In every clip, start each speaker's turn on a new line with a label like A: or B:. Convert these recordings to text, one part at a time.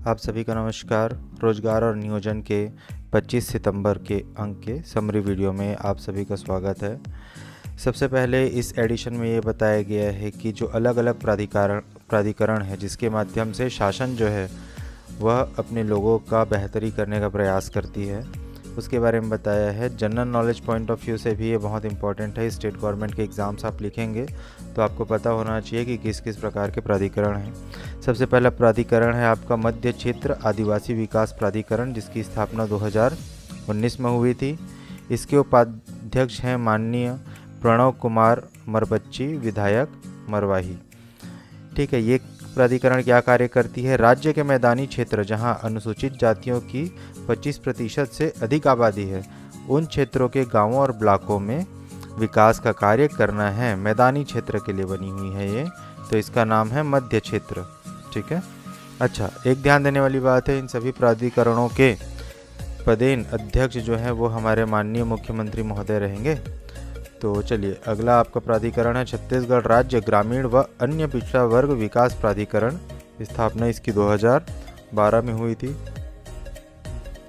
A: आप सभी का नमस्कार। रोजगार और नियोजन के 25 सितंबर के अंक के समरी वीडियो में आप सभी का स्वागत है। सबसे पहले इस एडिशन में ये बताया गया है कि जो अलग अलग प्राधिकरण है जिसके माध्यम से शासन जो है वह अपने लोगों का बेहतरी करने का प्रयास करती है, उसके बारे में बताया है। General knowledge point of view से भी ये बहुत इंपॉर्टेंट है। स्टेट गवर्नमेंट के एग्ज़ाम्स आप लिखेंगे तो आपको पता होना चाहिए कि किस किस प्रकार के प्राधिकरण हैं। सबसे पहला प्राधिकरण है आपका मध्य क्षेत्र आदिवासी विकास प्राधिकरण, जिसकी स्थापना 2019 में हुई थी। इसके उपाध्यक्ष हैं माननीय प्रणव कुमार मरबच्ची, विधायक मरवाही। ठीक है, ये प्राधिकरण क्या कार्य करती है? राज्य के मैदानी क्षेत्र जहां अनुसूचित जातियों की 25% से अधिक आबादी है, उन क्षेत्रों के गांवों और ब्लॉकों में विकास का कार्य करना है। मैदानी क्षेत्र के लिए बनी हुई है ये, तो इसका नाम है मध्य क्षेत्र। ठीक है। अच्छा, एक ध्यान देने वाली बात है, इन सभी प्राधिकरणों के पदेन अध्यक्ष जो है वो हमारे माननीय मुख्यमंत्री महोदय रहेंगे। तो चलिए, अगला आपका प्राधिकरण है छत्तीसगढ़ राज्य ग्रामीण व अन्य पिछड़ा वर्ग विकास प्राधिकरण। स्थापना इसकी 2012 में हुई थी।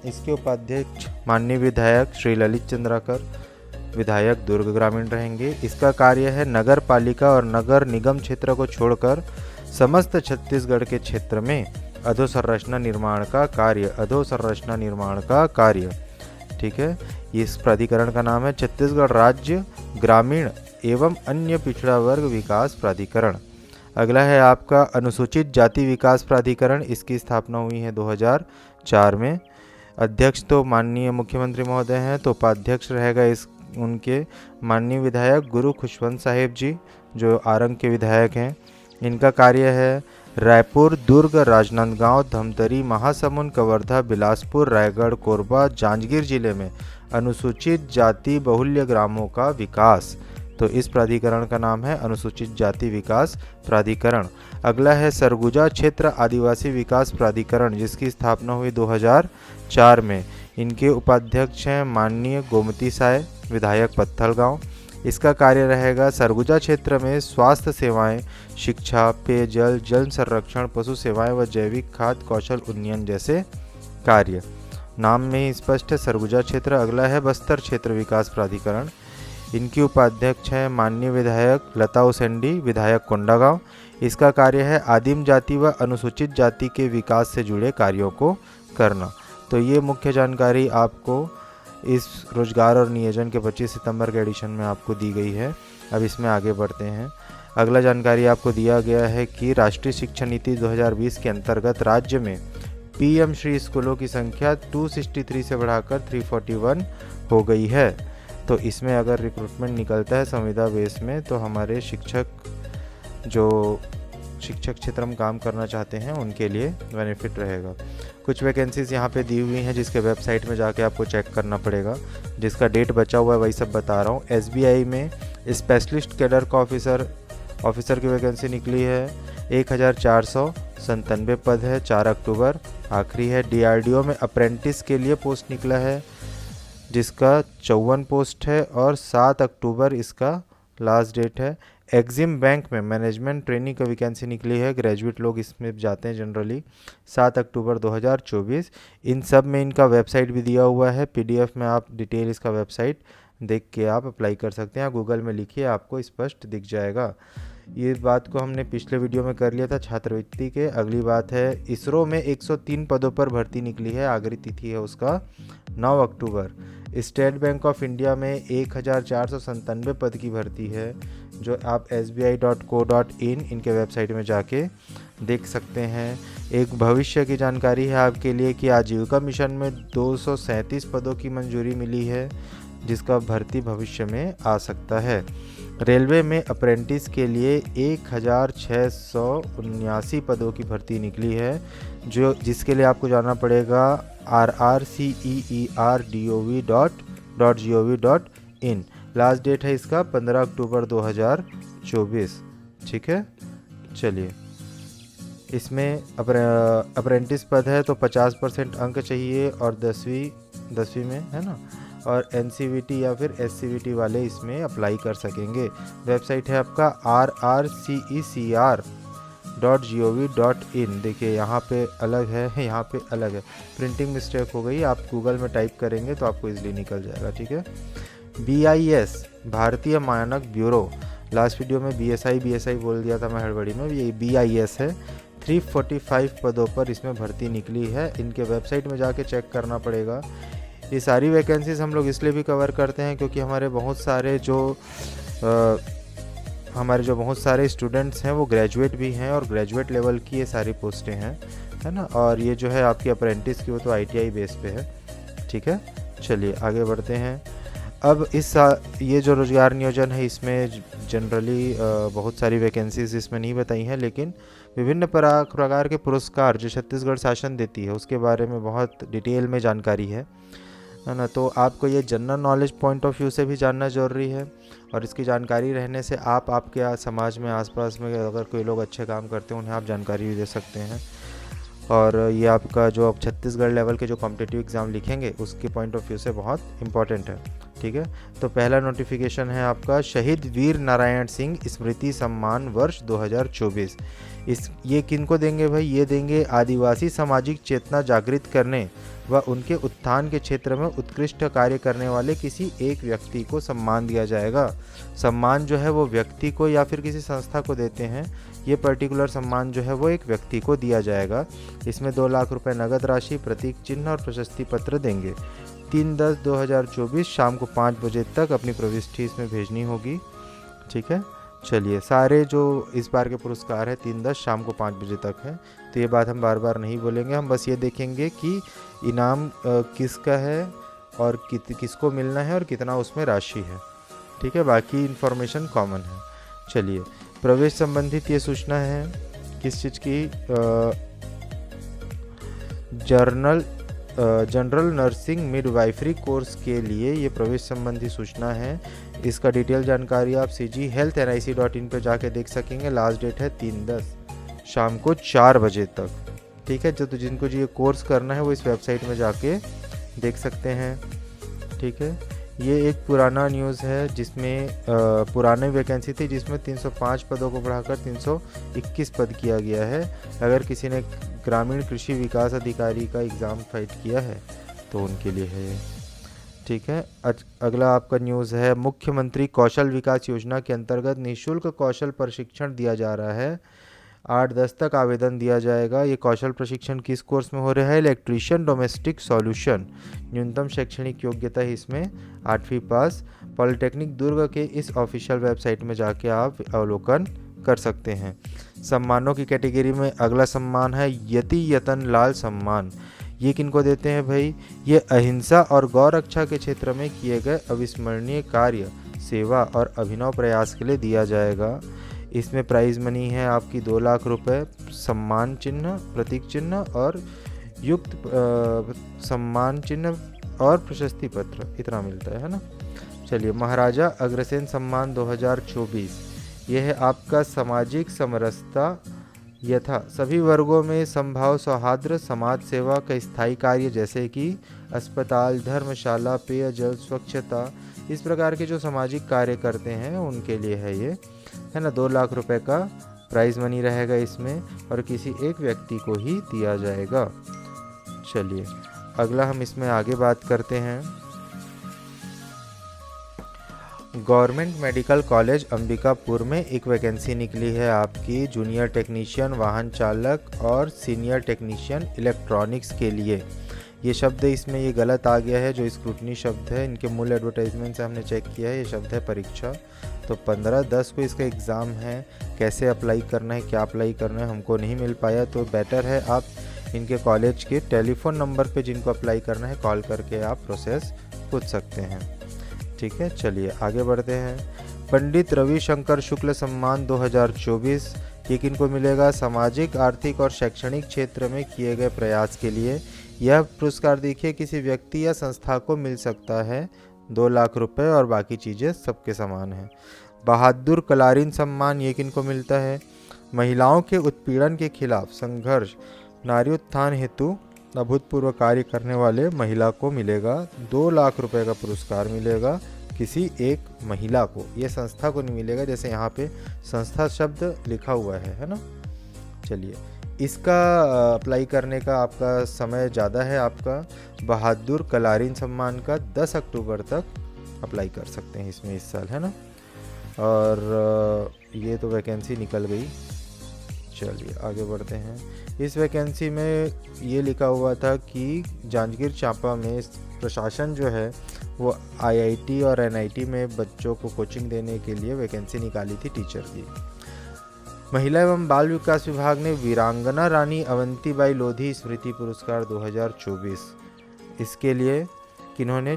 A: इसके उपाध्यक्ष माननीय विधायक श्री ललित चंद्राकर, विधायक दुर्ग ग्रामीण रहेंगे। इसका कार्य है नगर पालिका और नगर निगम क्षेत्र को छोड़कर समस्त छत्तीसगढ़ के क्षेत्र में अधोसंरचना निर्माण का कार्य। ठीक है, इस प्राधिकरण का नाम है छत्तीसगढ़ राज्य ग्रामीण एवं अन्य पिछड़ा वर्ग विकास प्राधिकरण। अगला है आपका अनुसूचित जाति विकास प्राधिकरण। इसकी स्थापना हुई है 2004 में। अध्यक्ष तो माननीय मुख्यमंत्री महोदय हैं, तो उपाध्यक्ष रहेगा उनके माननीय विधायक गुरु खुशवंत साहेब जी, जो आरंग के विधायक हैं। इनका कार्य है रायपुर, दुर्ग, राजनांदगांव, धमतरी, महासमुंद, कवर्धा, बिलासपुर, रायगढ़, कोरबा, जांजगीर जिले में अनुसूचित जाति बहुल्य ग्रामों का विकास। तो इस प्राधिकरण का नाम है अनुसूचित जाति विकास प्राधिकरण। अगला है सरगुजा क्षेत्र आदिवासी विकास प्राधिकरण, जिसकी स्थापना हुई 2004 में। इनके उपाध्यक्ष हैं माननीय गोमती साय, विधायक पत्थलगांव। इसका कार्य रहेगा सरगुजा क्षेत्र में स्वास्थ्य सेवाएं, शिक्षा, पेयजल, जल संरक्षण, पशु सेवाएं व जैविक खाद्य कौशल उन्नयन जैसे कार्य। नाम में ही स्पष्ट है, सरगुजा क्षेत्र। अगला है बस्तर क्षेत्र विकास प्राधिकरण। इनकी उपाध्यक्ष हैं माननीय विधायक लता उसेंडी, विधायक कोंडागांव। इसका कार्य है आदिम जाति व अनुसूचित जाति के विकास से जुड़े कार्यों को करना। तो ये मुख्य जानकारी आपको इस रोजगार और नियोजन के 25 सितंबर के एडिशन में आपको दी गई है। अब इसमें आगे बढ़ते हैं। अगला जानकारी आपको दिया गया है कि राष्ट्रीय शिक्षा नीति 2020 के अंतर्गत राज्य में पीएम श्री स्कूलों की संख्या 263 से बढ़ाकर 341 हो गई है। तो इसमें अगर रिक्रूटमेंट निकलता है संविदा बेस में, तो हमारे शिक्षक जो शिक्षक क्षेत्र में काम करना चाहते हैं उनके लिए बेनिफिट रहेगा। कुछ वैकेंसीज यहाँ पे दी हुई हैं जिसके वेबसाइट में जाके आपको चेक करना पड़ेगा। जिसका डेट बचा हुआ है वही सब बता रहा हूँ। एसबीआई में स्पेशलिस्ट कैडर का ऑफिसर की वैकेंसी निकली है। 1497 पद है, 4 अक्टूबर आखिरी है। डीआरडीओ में अप्रेंटिस के लिए पोस्ट निकला है जिसका 54 पोस्ट है और 7 अक्टूबर इसका लास्ट डेट है। एग्जिम बैंक में मैनेजमेंट ट्रेनिंग का वैकेंसी निकली है, ग्रेजुएट लोग इसमें जाते हैं जनरली, 7 अक्टूबर 2024। इन सब में इनका वेबसाइट भी दिया हुआ है, पीडीएफ में आप डिटेल इसका वेबसाइट देख के आप अप्लाई कर सकते हैं। गूगल में लिखिए, आपको स्पष्ट दिख जाएगा। ये बात को हमने पिछले वीडियो में कर लिया था छात्रवृत्ति के। अगली बात है इसरो में 103 पदों पर भर्ती निकली है, आखिरी तिथि है उसका 9 अक्टूबर। स्टेट बैंक ऑफ इंडिया में 1497 पद की भर्ती है, जो आप sbi.co.in इनके वेबसाइट में जाके देख सकते हैं। एक भविष्य की जानकारी है आपके लिए कि आजीविका मिशन में 237 पदों की मंजूरी मिली है, जिसका भर्ती भविष्य में आ सकता है। रेलवे में अप्रेंटिस के लिए 1679 पदों की भर्ती निकली है, जिसके लिए आपको जाना पड़ेगा rrceerdov.gov.in। लास्ट डेट है इसका 15 अक्टूबर 2024। ठीक है, चलिए, इसमें अप्रेंटिस पद है तो 50% अंक चाहिए और 10वीं में है ना, और एनसीवीटी या फिर एससीवीटी वाले इसमें अप्लाई कर सकेंगे। वेबसाइट है आपका rrceecr .gov.in। देखिए यहाँ पे अलग है, यहाँ पे अलग है, प्रिंटिंग मिस्टेक हो गई। आप गूगल में टाइप करेंगे तो आपको इजीली निकल जाएगा, ठीक है। BIS भारतीय मानक ब्यूरो, लास्ट वीडियो में BSI बोल दिया था मैं हड़बड़ी में, ये BIS है। 345 पदों पर इसमें भर्ती निकली है। इनके वेबसाइट में जाके चेक करना पड़ेगा। ये सारी वैकेंसीज हम लोग इसलिए भी कवर करते हैं क्योंकि हमारे बहुत सारे स्टूडेंट्स हैं वो ग्रेजुएट भी हैं, और ग्रेजुएट लेवल की ये सारी पोस्टें हैं, है ना। और ये जो है आपकी अप्रेंटिस की, वो तो ITI बेस पे है, ठीक है। चलिए आगे बढ़ते हैं। अब ये जो रोज़गार नियोजन है, इसमें जनरली बहुत सारी वैकेंसीज इसमें नहीं बताई हैं, लेकिन विभिन्न प्रकार के पुरस्कार जो छत्तीसगढ़ शासन देती है उसके बारे में बहुत डिटेल में जानकारी है ना। तो आपको ये general knowledge point of view से भी जानना ज़रूरी है, और इसकी जानकारी रहने से आप आपके समाज में आसपास में अगर कोई लोग अच्छे काम करते हैं उन्हें आप जानकारी भी दे सकते हैं। और ये आपका जो आप छत्तीसगढ़ लेवल के जो कॉम्पिटिटिव एग्ज़ाम लिखेंगे उसके पॉइंट ऑफ व्यू से बहुत इंपॉर्टेंट है, ठीक है। तो पहला नोटिफिकेशन है आपका शहीद वीर नारायण सिंह स्मृति सम्मान वर्ष 2024। ये किनको देंगे भाई? ये देंगे आदिवासी सामाजिक चेतना जागृत करने व उनके उत्थान के क्षेत्र में उत्कृष्ट कार्य करने वाले किसी एक व्यक्ति को सम्मान दिया जाएगा। सम्मान जो है वो व्यक्ति को या फिर किसी संस्था को देते हैं। ये पर्टिकुलर सम्मान जो है वो एक व्यक्ति को दिया जाएगा। इसमें 2 लाख रुपए नगद राशि, प्रतीक चिन्ह और प्रशस्ति पत्र देंगे। 3/10/2024 शाम को 5 बजे तक अपनी प्रविष्टि इसमें भेजनी होगी, ठीक है। चलिए, सारे जो इस बार के पुरस्कार है 3/10 शाम को 5 बजे तक है, तो ये बात हम बार बार नहीं बोलेंगे। हम बस ये देखेंगे कि इनाम किसका है और किसको मिलना है और कितना उसमें राशि है, ठीक है। बाकी इन्फॉर्मेशन कॉमन है। चलिए, प्रवेश संबंधित ये सूचना है किस चीज़ की? जनरल नर्सिंग मिडवाइफरी कोर्स के लिए ये प्रवेश संबंधी सूचना है। इसका डिटेल जानकारी आप cghealthnic.in पे जाके देख सकेंगे। लास्ट डेट है 3/10 शाम को 4 बजे तक, ठीक है। तो जिनको ये कोर्स करना है वो इस वेबसाइट में जाके देख सकते हैं, ठीक है। ये एक पुराना न्यूज़ है जिसमें पुरानी वैकेंसी थी जिसमें 305 पदों को बढ़ाकर 321 पद किया गया है। अगर किसी ने ग्रामीण कृषि विकास अधिकारी का एग्ज़ाम फाइट किया है तो उनके लिए है ये, ठीक है। अगला आपका न्यूज़ है मुख्यमंत्री कौशल विकास योजना के अंतर्गत निःशुल्क कौशल प्रशिक्षण दिया जा रहा है। 8-10 तक आवेदन दिया जाएगा। ये कौशल प्रशिक्षण किस कोर्स में हो रहा है? Electrician domestic solution. न्यूनतम शैक्षणिक योग्यता है इसमें 8वीं पास। पॉलिटेक्निक दुर्ग के इस ऑफिशियल वेबसाइट में जाके आप अवलोकन कर सकते हैं। सम्मानों की कैटेगरी में अगला सम्मान है यति यतन लाल सम्मान। ये किनको देते हैं भाई? ये अहिंसा और गौ रक्षा के क्षेत्र में किए गए अविस्मरणीय कार्य, सेवा और अभिनव प्रयास के लिए दिया जाएगा। इसमें प्राइज़ मनी है आपकी 2 लाख रुपए, सम्मान चिन्ह, प्रतीक चिन्ह और युक्त सम्मान चिन्ह और प्रशस्ति पत्र, इतना मिलता है ना। चलिए, महाराजा अग्रसेन सम्मान 2024। यह है आपका सामाजिक समरसता यथा सभी वर्गों में संभाव सौहार्द समाज सेवा का स्थायी कार्य, जैसे कि अस्पताल, धर्मशाला, पेयजल, स्वच्छता, इस प्रकार के जो सामाजिक कार्य करते हैं उनके लिए है ये, है ना। 2 लाख रुपए का प्राइज़ मनी रहेगा इसमें और किसी एक व्यक्ति को ही दिया जाएगा। चलिए, अगला हम इसमें आगे बात करते हैं। गवर्नमेंट मेडिकल कॉलेज अंबिकापुर में एक वैकेंसी निकली है आपकी जूनियर टेक्नीशियन वाहन चालक और सीनियर टेक्नीशियन इलेक्ट्रॉनिक्स के लिए। ये शब्द इसमें ये गलत आ गया है, जो स्क्रूटनी शब्द है। इनके मूल एडवर्टाइजमेंट से हमने चेक किया है, ये शब्द है परीक्षा। तो 15/10 को इसका एग्ज़ाम है। कैसे अप्लाई करना है, क्या अप्लाई करना है, हमको नहीं मिल पाया, तो बेटर है आप इनके कॉलेज के टेलीफोन नंबर पे जिनको अप्लाई करना है कॉल करके आप प्रोसेस पूछ सकते हैं, ठीक है। चलिए आगे बढ़ते हैं। पंडित रविशंकर शुक्ल सम्मान 2024। ये किनको मिलेगा? सामाजिक, आर्थिक और शैक्षणिक क्षेत्र में किए गए प्रयास के लिए यह पुरस्कार देखिए किसी व्यक्ति या संस्था को मिल सकता है। 2 लाख रुपए और बाकी चीज़ें सबके समान हैं। बहादुर कलारीन सम्मान ये किनको मिलता है? महिलाओं के उत्पीड़न के खिलाफ संघर्ष, नारी उत्थान हेतु अभूतपूर्व कार्य करने वाले महिला को मिलेगा। 2 लाख रुपए का पुरस्कार मिलेगा किसी एक महिला को, ये संस्था को नहीं मिलेगा। जैसे यहाँ पे संस्था शब्द लिखा हुआ है ना। चलिए, इसका अप्लाई करने का आपका समय ज़्यादा है। आपका बहादुर कलारीन सम्मान का 10 अक्टूबर तक अप्लाई कर सकते हैं इसमें इस साल, है ना। और ये तो वैकेंसी निकल गई। चलिए आगे बढ़ते हैं। इस वैकेंसी में ये लिखा हुआ था कि जांजगीर चांपा में प्रशासन जो है वो आईआईटी और एनआईटी में बच्चों को कोचिंग देने के लिए वैकेंसी निकाली थी टीचर की। महिला एवं बाल विकास विभाग ने वीरांगना रानी अवंतीबाई लोधी स्मृति पुरस्कार 2024 इसके लिए किन्होंने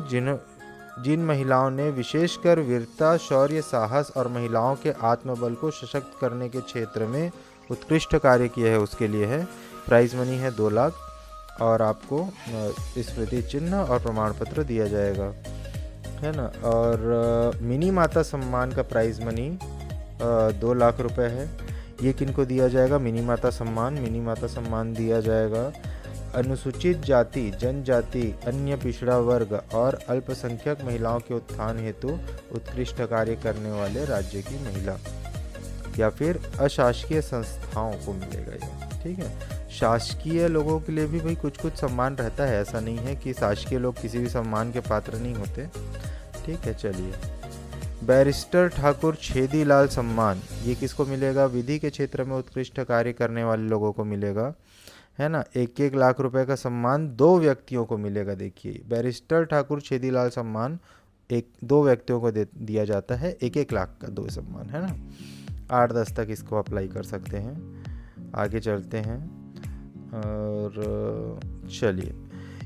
A: जिन महिलाओं ने विशेषकर वीरता, शौर्य, साहस और महिलाओं के आत्मबल को सशक्त करने के क्षेत्र में उत्कृष्ट कार्य किया है उसके लिए है। प्राइज मनी है 2 लाख और आपको स्मृति चिन्ह और प्रमाण पत्र दिया जाएगा, है ना। और मिनी माता सम्मान का प्राइज मनी 2 लाख रुपए है। ये किनको दिया जाएगा? मिनी माता सम्मान दिया जाएगा अनुसूचित जाति, जनजाति, अन्य पिछड़ा वर्ग और अल्पसंख्यक महिलाओं के उत्थान हेतु उत्कृष्ट कार्य करने वाले राज्य की महिला या फिर अशासकीय संस्थाओं को मिलेगा ये, ठीक है। शासकीय लोगों के लिए भी भाई कुछ कुछ सम्मान रहता है, ऐसा नहीं है कि शासकीय लोग किसी भी सम्मान के पात्र नहीं होते, ठीक है। चलिए, बैरिस्टर ठाकुर छेदीलाल सम्मान, ये किसको मिलेगा? विधि के क्षेत्र में उत्कृष्ट कार्य करने वाले लोगों को मिलेगा, है ना। 1-1 लाख रुपए का सम्मान 2 व्यक्तियों को मिलेगा। देखिए, बैरिस्टर ठाकुर छेदीलाल सम्मान 2 व्यक्तियों को दिया जाता है, 1-1 लाख का 2 सम्मान, है ना। 8-10 तक इसको अप्लाई कर सकते हैं। आगे चलते हैं और चलिए,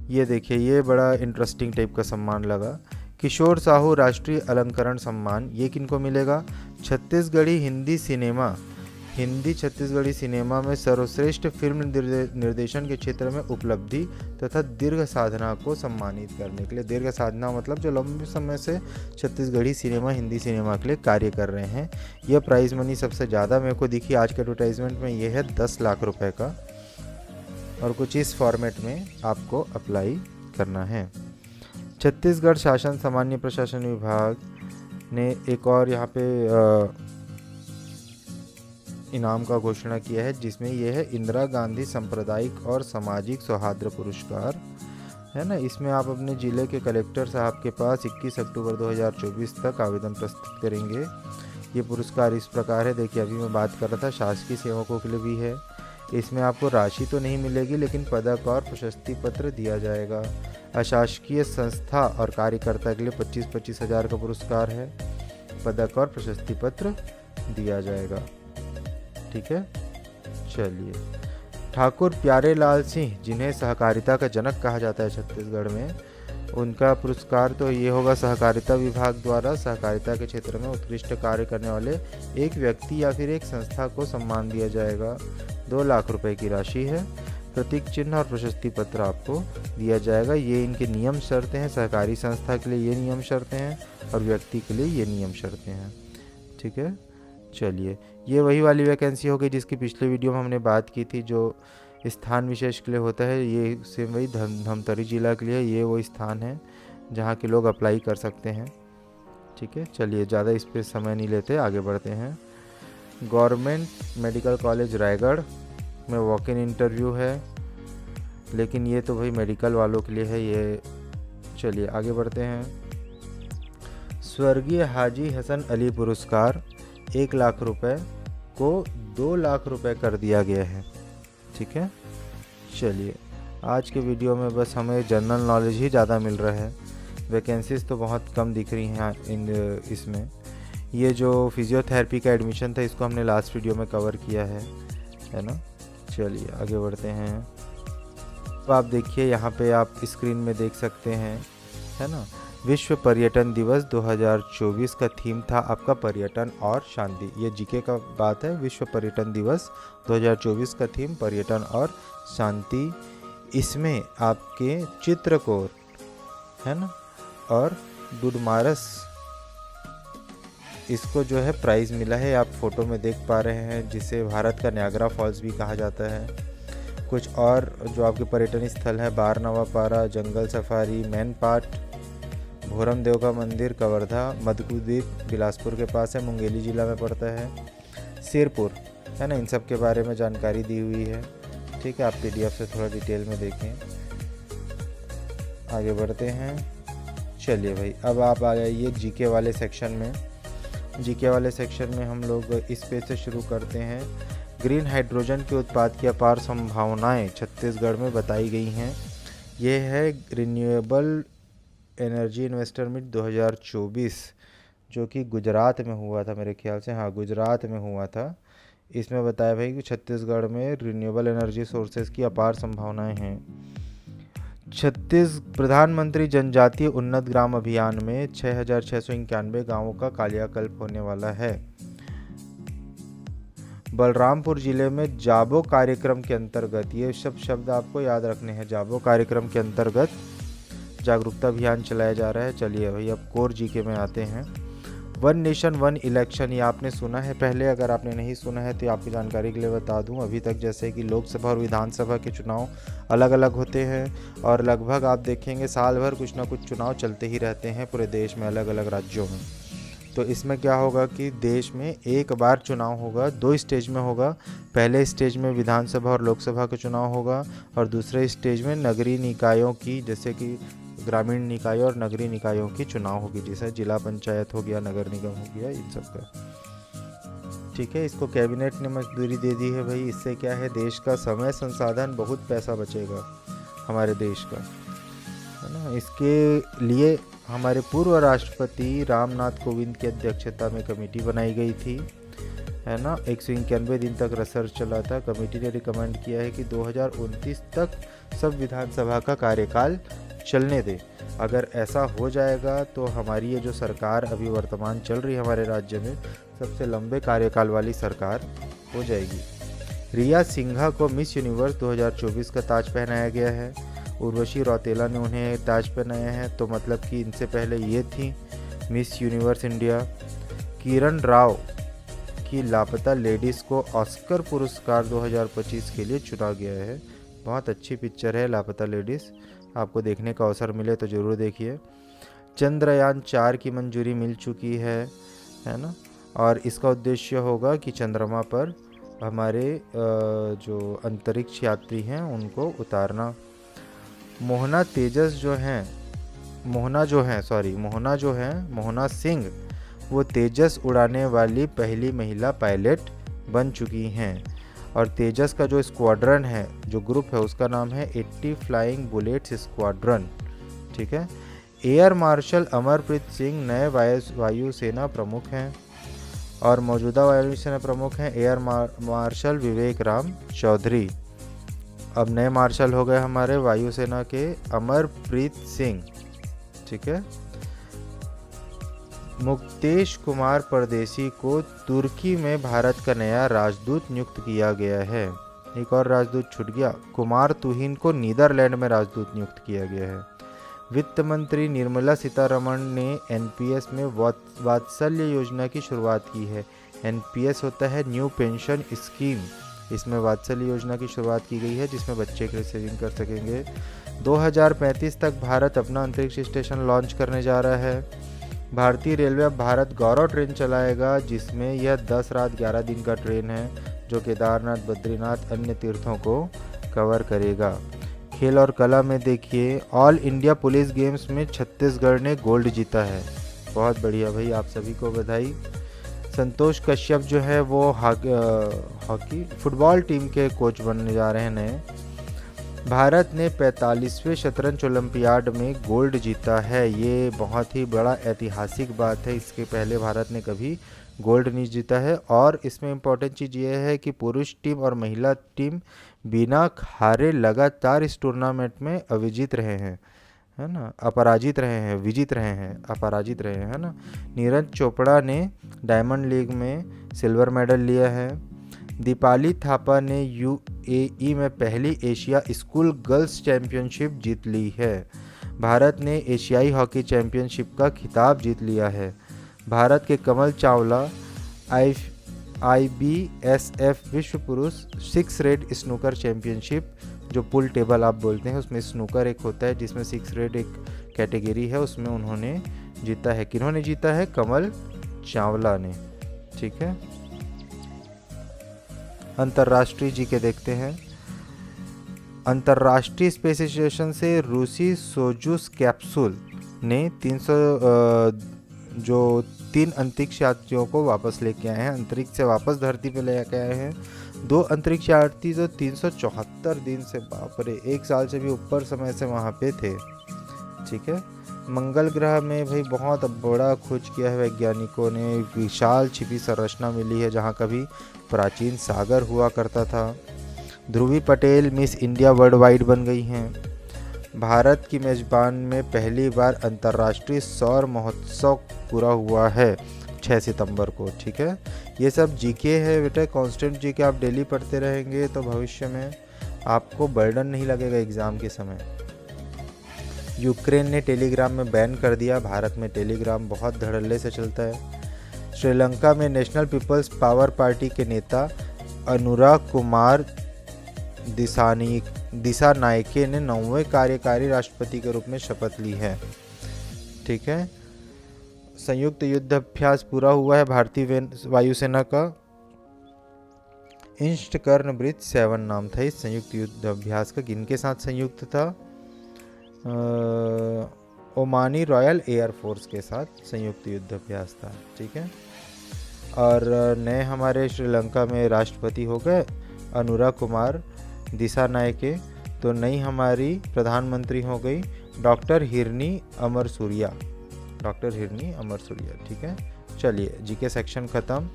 A: ये देखिए, ये बड़ा इंटरेस्टिंग टाइप का सम्मान लगा। किशोर साहू राष्ट्रीय अलंकरण सम्मान, ये किनको मिलेगा? हिंदी छत्तीसगढ़ी सिनेमा में सर्वश्रेष्ठ फिल्म निर्देशन के क्षेत्र में उपलब्धि तथा दीर्घ साधना को सम्मानित करने के लिए। दीर्घ साधना मतलब जो लंबे समय से छत्तीसगढ़ी सिनेमा, हिंदी सिनेमा के लिए कार्य कर रहे हैं। यह प्राइज मनी सबसे ज़्यादा मेरे को दिखी आज के एडवर्टाइजमेंट में, ये है 10 लाख रुपए का और कुछ इस फॉर्मेट में आपको अप्लाई करना है। छत्तीसगढ़ शासन सामान्य प्रशासन विभाग ने एक और यहाँ पे इनाम का घोषणा किया है, जिसमें यह है इंदिरा गांधी सांप्रदायिक और सामाजिक सौहार्द पुरस्कार, है ना। इसमें आप अपने ज़िले के कलेक्टर साहब के पास 21 अक्टूबर 2024 तक आवेदन प्रस्तुत करेंगे। ये पुरस्कार इस प्रकार है, देखिए अभी मैं बात कर रहा था शासकीय सेवकों के लिए भी है। इसमें आपको राशि तो नहीं मिलेगी लेकिन पदक और प्रशस्ति पत्र दिया जाएगा। अशासकीय संस्था और कार्यकर्ता के लिए 25-25 हज़ार का पुरस्कार है, पदक और प्रशस्ति पत्र दिया जाएगा, ठीक है। चलिए, ठाकुर प्यारेलाल सिंह, जिन्हें सहकारिता का जनक कहा जाता है छत्तीसगढ़ में, उनका पुरस्कार तो ये होगा सहकारिता विभाग द्वारा सहकारिता के क्षेत्र में उत्कृष्ट कार्य करने वाले एक व्यक्ति या फिर एक संस्था को सम्मान दिया जाएगा। 2 लाख रुपए की राशि है, प्रतीक चिन्ह और प्रशस्ति पत्र आपको दिया जाएगा। ये इनके नियम शर्तें हैं। सहकारी संस्था के लिए ये नियम शर्तें हैं और व्यक्ति के लिए ये नियम शर्तें हैं, ठीक है। चलिए, ये वही वाली वैकेंसी हो गई जिसकी पिछले वीडियो में हमने बात की थी, जो स्थान विशेष के लिए होता है। ये सेम वही धमतरी जिला के लिए ये वो स्थान है जहाँ के लोग अप्लाई कर सकते हैं, ठीक है। चलिए, ज़्यादा इस पर समय नहीं लेते, आगे बढ़ते हैं। गवर्नमेंट मेडिकल कॉलेज रायगढ़ में वॉक इन इंटरव्यू है, लेकिन ये तो भाई मेडिकल वालों के लिए है ये। चलिए आगे बढ़ते हैं। स्वर्गीय हाजी हसन अली पुरस्कार 1 लाख रुपए को 2 लाख रुपए कर दिया गया है, ठीक है। चलिए, आज के वीडियो में बस हमें जनरल नॉलेज ही ज़्यादा मिल रहा है, वैकेंसीज तो बहुत कम दिख रही हैं इसमें। ये जो फिजियोथेरेपी का एडमिशन था इसको हमने लास्ट वीडियो में कवर किया है ना। चलिए आगे बढ़ते हैं। तो आप देखिए यहाँ पे आप स्क्रीन में देख सकते हैं, है ना। विश्व पर्यटन दिवस 2024 का थीम था आपका पर्यटन और शांति। ये जीके का बात है। विश्व पर्यटन दिवस 2024 का थीम पर्यटन और शांति। इसमें आपके चित्रकोट, है ना, और डुडमारस, इसको जो है प्राइज़ मिला है, आप फोटो में देख पा रहे हैं, जिसे भारत का नायग्रा फॉल्स भी कहा जाता है। कुछ और जो आपके पर्यटन स्थल है, बारनवापारा, जंगल सफारी, मैनपाट, भोरम देव का मंदिर, कवर्धा, मधुकुद्वीप बिलासपुर के पास है, मुंगेली जिला में पड़ता है। सिरपुर, है ना। इन सब के बारे में जानकारी दी हुई है, ठीक है। आप PDF से थोड़ा डिटेल में देखें। आगे बढ़ते हैं। चलिए भाई, अब आप आ जाइए GK वाले सेक्शन में। GK वाले सेक्शन में हम लोग इस पेज से शुरू करते हैं। ग्रीन हाइड्रोजन के उत्पाद की अपार संभावनाएं छत्तीसगढ़ में बताई गई हैं। ये है रिन्यूएबल एनर्जी इन्वेस्टर मीट 2024, जो कि गुजरात में हुआ था मेरे ख्याल से। हाँ, गुजरात में हुआ था। इसमें बताया भाई कि छत्तीसगढ़ में रिन्यूएबल एनर्जी सोर्सेज की अपार संभावनाएं हैं। प्रधानमंत्री जनजातीय उन्नत ग्राम अभियान में 6,691 गांवों का कायाकल्प होने वाला है। बलरामपुर जिले में जाबो कार्यक्रम के अंतर्गत, ये सब शब्द आपको याद रखने हैं, जाबो कार्यक्रम के अंतर्गत जागरूकता अभियान चलाया जा रहा है। चलिए भाई, अब कोर GK में आते हैं। वन नेशन वन इलेक्शन, ये आपने सुना है पहले। अगर आपने नहीं सुना है तो आपकी जानकारी के लिए बता दूं, अभी तक जैसे कि लोकसभा और विधानसभा के चुनाव अलग अलग होते हैं और लगभग आप देखेंगे साल भर कुछ ना कुछ चुनाव चलते ही रहते हैं पूरे देश में, अलग अलग राज्यों में। तो इसमें क्या होगा कि देश में एक बार चुनाव होगा, 2 स्टेज में होगा। पहले स्टेज में विधानसभा और लोकसभा का चुनाव होगा और दूसरे स्टेज में नगरीय निकायों की, जैसे कि ग्रामीण निकाय और नगरीय निकायों की चुनाव होगी, जैसे जिला पंचायत हो गया, नगर निगम हो गया, इन सब का। ठीक है, इसको कैबिनेट ने मंजूरी दे दी है भाई। इससे क्या है, देश का समय संसाधन, बहुत पैसा बचेगा हमारे देश का, है ना। इसके लिए हमारे पूर्व राष्ट्रपति रामनाथ कोविंद की अध्यक्षता में कमेटी बनाई गई थी, है ना। 191 दिन तक रिसर्च चला था। कमेटी ने रिकमेंड किया है कि 2029 तक सब विधानसभा का कार्यकाल चलने दे। अगर ऐसा हो जाएगा तो हमारी ये जो सरकार अभी वर्तमान चल रही है हमारे राज्य में, सबसे लंबे कार्यकाल वाली सरकार हो जाएगी। रिया सिंघा को मिस यूनिवर्स 2024 का ताज पहनाया गया है। उर्वशी रौतेला ने उन्हें ताज पहनाया है, तो मतलब कि इनसे पहले ये थी miss universe India. Kiran Rao की लापता लेडीज़ को ऑस्कर पुरस्कार 2025 के लिए चुना गया है। बहुत अच्छी पिक्चर है लापता लेडीज़, आपको देखने का अवसर मिले तो ज़रूर देखिए। चंद्रयान 4 की मंजूरी मिल चुकी है ना। और इसका उद्देश्य होगा कि चंद्रमा पर हमारे जो अंतरिक्ष यात्री हैं उनको उतारना। मोहना सिंह वो तेजस उड़ाने वाली पहली महिला पायलट बन चुकी हैं। और तेजस का जो स्क्वाड्रन है, जो ग्रुप है, उसका नाम है 80 फ्लाइंग बुलेट्स स्क्वाड्रन। ठीक है। एयर मार्शल अमरप्रीत सिंह नए वायुसेना प्रमुख हैं और मौजूदा वायुसेना प्रमुख हैं एयर मार्शल विवेक राम चौधरी। अब नए मार्शल हो गए हमारे वायुसेना के अमरप्रीत सिंह। ठीक है। मुक्तेश कुमार परदेसी को तुर्की में भारत का नया राजदूत नियुक्त किया गया है। एक और राजदूत छूट गया। कुमार तुहिन को नीदरलैंड में राजदूत नियुक्त किया गया है। वित्त मंत्री निर्मला सीतारमण ने NPS में वात्सल्य योजना की शुरुआत की है। NPS होता है न्यू पेंशन स्कीम। इसमें वात्सल्य योजना की शुरुआत की गई है जिसमें बच्चे के लिए सेविंग कर सकेंगे। 2035 तक भारत अपना अंतरिक्ष स्टेशन लॉन्च करने जा रहा है। भारतीय रेलवे अब भारत गौरव ट्रेन चलाएगा, जिसमें यह 10 रात 11 दिन का ट्रेन है जो केदारनाथ, बद्रीनाथ, अन्य तीर्थों को कवर करेगा। खेल और कला में देखिए, ऑल इंडिया पुलिस गेम्स में छत्तीसगढ़ ने गोल्ड जीता है। बहुत बढ़िया भाई, आप सभी को बधाई। संतोष कश्यप जो है वो हॉकी फुटबॉल टीम के कोच बनने जा रहे हैं नए। भारत ने 45वें शतरंज ओलंपियाड में गोल्ड जीता है। ये बहुत ही बड़ा ऐतिहासिक बात है। इसके पहले भारत ने कभी गोल्ड नहीं जीता है। और इसमें इम्पोर्टेंट चीज़ ये है कि पुरुष टीम और महिला टीम बिना हारे लगातार इस टूर्नामेंट में अविजित रहे हैं, है ना। अपराजित रहे हैं, विजित रहे हैं, अपराजित रहे हैं, है ना। नीरज चोपड़ा ने डायमंड लीग में सिल्वर मेडल लिया है। दीपाली थापा ने UAE में पहली एशिया स्कूल गर्ल्स चैंपियनशिप जीत ली है। भारत ने एशियाई हॉकी चैंपियनशिप का खिताब जीत लिया है। भारत के कमल चावला IBSF विश्व पुरुष 6 रेड स्नूकर चैंपियनशिप, जो पुल टेबल आप बोलते हैं, उसमें स्नूकर एक होता है जिसमें 6 रेड एक कैटेगरी है, उसमें उन्होंने जीता है। किन्होंने जीता है? कमल चावला ने। ठीक है। अंतर्राष्ट्रीय जीके देखते हैं। अंतर्राष्ट्रीय स्पेस स्टेशन से रूसी सोजुस कैप्सूल ने 3 अंतरिक्ष यात्रियों को वापस लेके आए हैं, अंतरिक्ष से वापस धरती पे लेके आए हैं। 2 अंतरिक्ष यात्री जो 374 दिन से, बाप रे, 1 साल से भी ऊपर समय से वहाँ पे थे। ठीक है। मंगल ग्रह में भाई बहुत बड़ा खोज किया है वैज्ञानिकों ने। विशाल छिपी संरचना मिली है जहाँ कभी प्राचीन सागर हुआ करता था। Dhruvi Patel Miss India worldwide बन गई हैं। भारत की मेजबान में पहली बार अंतर्राष्ट्रीय सौर महोत्सव पूरा हुआ है 6 सितंबर को। ठीक है। ये सब जीके है बेटा, कांस्टेंट जीके आप डेली पढ़ते रहेंगे तो भविष्य में आपको बर्डन नहीं लगेगा एग्ज़ाम के समय। यूक्रेन ने टेलीग्राम में बैन कर दिया, भारत में टेलीग्राम बहुत धड़ल्ले से चलता है। श्रीलंका में नेशनल पीपल्स पावर पार्टी के नेता अनुराग कुमार दिसानायके ने 9वें कार्यकारी राष्ट्रपति के रूप में शपथ ली है। ठीक है। संयुक्त युद्ध अभ्यास पूरा हुआ है भारतीय वायुसेना का। ईस्ट कर्ण ब्रिज 7 नाम था इस संयुक्त युद्ध अभ्यास का। किनके साथ संयुक्त था? ओमानी रॉयल एयरफोर्स के साथ संयुक्त युद्ध अभ्यास था। ठीक है। और नए हमारे श्रीलंका में राष्ट्रपति हो गए अनुराग कुमार दिसानायके। तो नई हमारी प्रधानमंत्री हो गई डॉक्टर हिरनी अमरसूरिया। ठीक है। चलिए, जीके सेक्शन ख़त्म।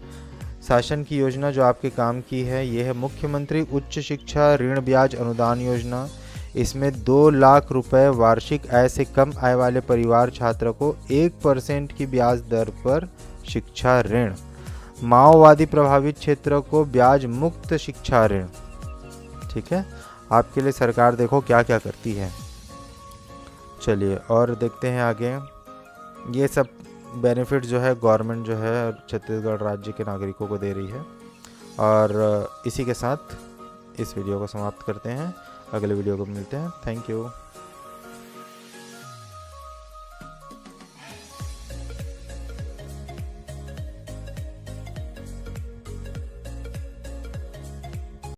A: शासन की योजना जो आपके काम की है ये है मुख्यमंत्री उच्च शिक्षा ऋण ब्याज अनुदान योजना। इसमें 2 लाख रुपए वार्षिक आय से कम आय वाले परिवार छात्र को 1% की ब्याज दर पर शिक्षा ऋण। माओवादी प्रभावित क्षेत्रों को ब्याज मुक्त शिक्षा ऋण। ठीक है। आपके लिए सरकार देखो क्या क्या करती है। चलिए और देखते हैं आगे। ये सब बेनिफिट जो है गवर्नमेंट जो है छत्तीसगढ़ राज्य के नागरिकों को दे रही है। और इसी के साथ इस वीडियो को समाप्त करते हैं। अगले वीडियो को मिलते हैं। Thank you.